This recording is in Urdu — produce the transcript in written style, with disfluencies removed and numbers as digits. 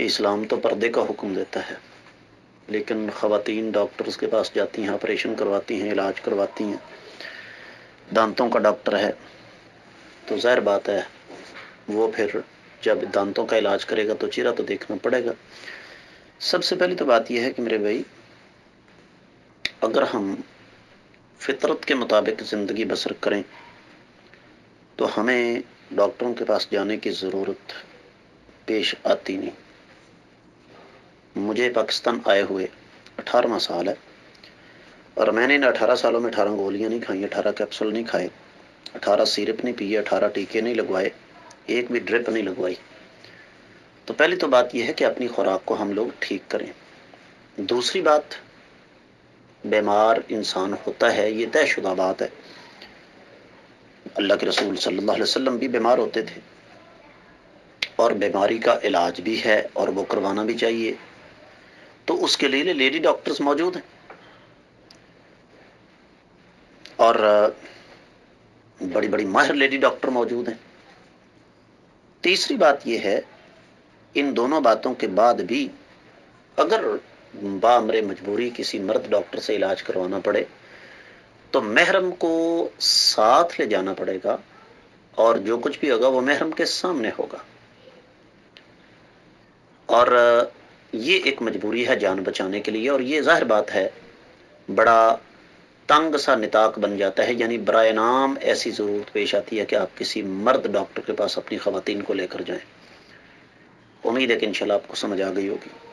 کہ اسلام تو پردے کا حکم دیتا ہے، لیکن خواتین ڈاکٹرز کے پاس جاتی ہیں، آپریشن کرواتی ہیں، علاج کرواتی ہیں، دانتوں کا ڈاکٹر ہے تو ظاہر بات ہے وہ پھر جب دانتوں کا علاج کرے گا تو چہرہ تو دیکھنا پڑے گا۔ سب سے پہلی تو بات یہ ہے کہ میرے بھائی، اگر ہم فطرت کے مطابق زندگی بسر کریں تو ہمیں ڈاکٹروں کے پاس جانے کی ضرورت پیش آتی نہیں۔ مجھے پاکستان آئے ہوئے 18واں سال ہے، اور میں نے ان 18 سالوں میں 18 گولیاں نہیں کھائیں، 18 کیپسول نہیں کھائے، 18 سیرپ نہیں پیے، 18 ٹیکے نہیں لگوائے، ایک بھی ڈرپ نہیں لگوائی۔ تو پہلی تو بات یہ ہے کہ اپنی خوراک کو ہم لوگ ٹھیک کریں۔ دوسری بات، بیمار انسان ہوتا ہے، یہ طے شدہ بات ہے، اللہ کے رسول صلی اللہ علیہ وسلم بھی بیمار ہوتے تھے، اور بیماری کا علاج بھی ہے اور وہ کروانا بھی چاہیے، تو اس کے لیے لیڈی ڈاکٹرز موجود ہیں، اور بڑی بڑی ماہر لیڈی ڈاکٹر موجود ہیں۔ تیسری بات یہ ہے، ان دونوں باتوں کے بعد بھی اگر بامر مجبوری کسی مرد ڈاکٹر سے علاج کروانا پڑے تو محرم کو ساتھ لے جانا پڑے گا، اور جو کچھ بھی ہوگا وہ محرم کے سامنے ہوگا، اور یہ ایک مجبوری ہے جان بچانے کے لیے، اور یہ ظاہر بات ہے بڑا تنگ سا نطاق بن جاتا ہے، یعنی برائے نام ایسی ضرورت پیش آتی ہے کہ آپ کسی مرد ڈاکٹر کے پاس اپنی خواتین کو لے کر جائیں۔ امید ہے کہ انشاءاللہ آپ کو سمجھ آ گئی ہوگی۔